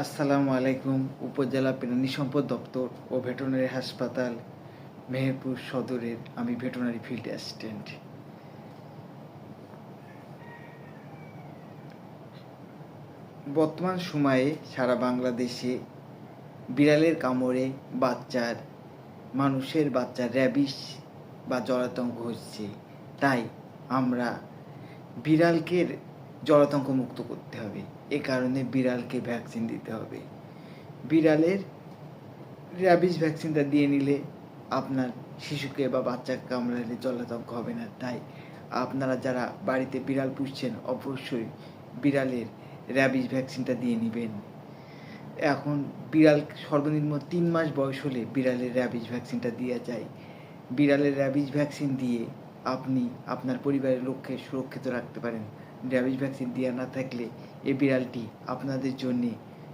আসসালামু আলাইকুম। উপজেলা প্রাণী সম্পদ দপ্তর ও ভেটেরিনারি হাসপাতাল মেহেরপুর সদরের আমি ভেটেরিনারি ফিল্ড অ্যাসিস্ট্যান্ট। বর্তমান সময়ে সারা বাংলাদেশে বিড়ালের কামড়ে মানুষের বাচ্চার র্যাবিস বা জলাতঙ্ক হচ্ছে। তাই আমরা বিড়ালকে জলাতঙ্ক মুক্ত করতে হবে। এ কারণে বিড়ালকে ভ্যাকসিন দিতে হবে। বিড়ালের র্যাবিস ভ্যাকসিনটা দিয়ে নিলে আপনার শিশুকে বা বাচ্চাকে কামড়ালে জলাতঙ্ক হবে না। তাই আপনারা যারা বাড়িতে বিড়াল পুষছেন অবশ্যই বিড়ালের র্যাবিস ভ্যাকসিনটা দিয়ে নেবেন। এখন বিড়াল সর্বনিম্ন 3 মাস বয়স হলে বিড়ালের র্যাবিস ভ্যাকসিনটা দেওয়া যায়। বিড়ালের র্যাবিস ভ্যাকসিন দিয়ে আপনি আপনার পরিবারের লোককে সুরক্ষিত রাখতে পারেন। র্যাবিস ভ্যাকসিন দেওয়া না থাকলে এই বিড়ালটি আপনাদের জন্যে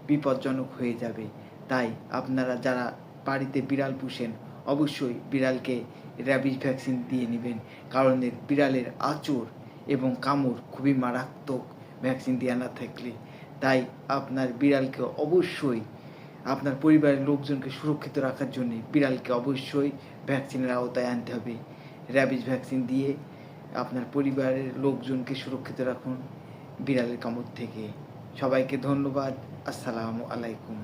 বিপজ্জনক হয়ে যাবে। তাই আপনারা যারা বাড়িতে বিড়াল পুষেন অবশ্যই বিড়ালকে র্যাবিস ভ্যাকসিন দিয়ে নেবেন। কারণ বিড়ালের আঁচড় এবং কামড় খুবই মারাত্মক ভ্যাকসিন দেওয়া না থাকলে। তাই আপনার বিড়ালকে অবশ্যই আপনার পরিবারের লোকজনকে সুরক্ষিত রাখার জন্য বিড়ালকে অবশ্যই ভ্যাকসিনের আওতায় আনতে হবে। র্যাবিস ভ্যাকসিন দিয়ে আপনার পরিবারের লোকজনকে সুরক্ষিত রাখুন বিড়ালের কামড় থেকে। সবাইকে ধন্যবাদ। আসসালামু আলাইকুম।